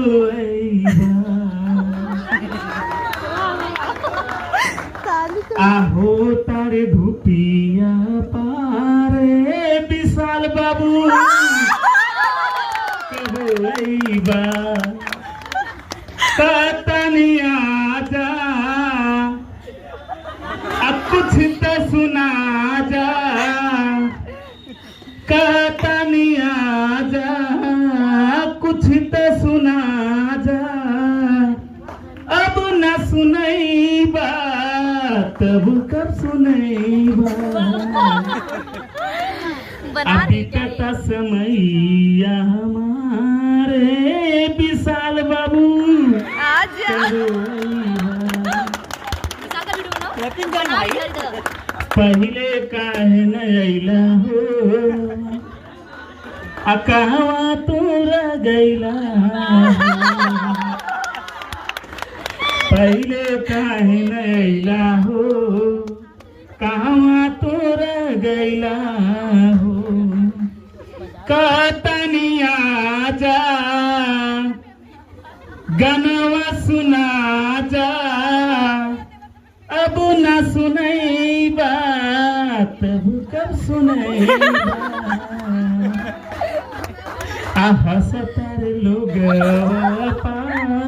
अइबा आहो तारे धुपिया पारे विशाल बाबू कब अइबा तनिया जा अब कुछ तो सुना जा तनिया जा कुछ तो सुना जा अब न सुनैबा तब कब सुनैबा अभी कता समैया हमारे विशाल बाबू पहले काहे न अइला हो कहवा तू रह गइला पहले काहे न अइला हो कहवा तू रह गइला हो तनिया जा गनवा सुना जा अब न सुनैबा तब कब सुनैबा हंसता रे लोग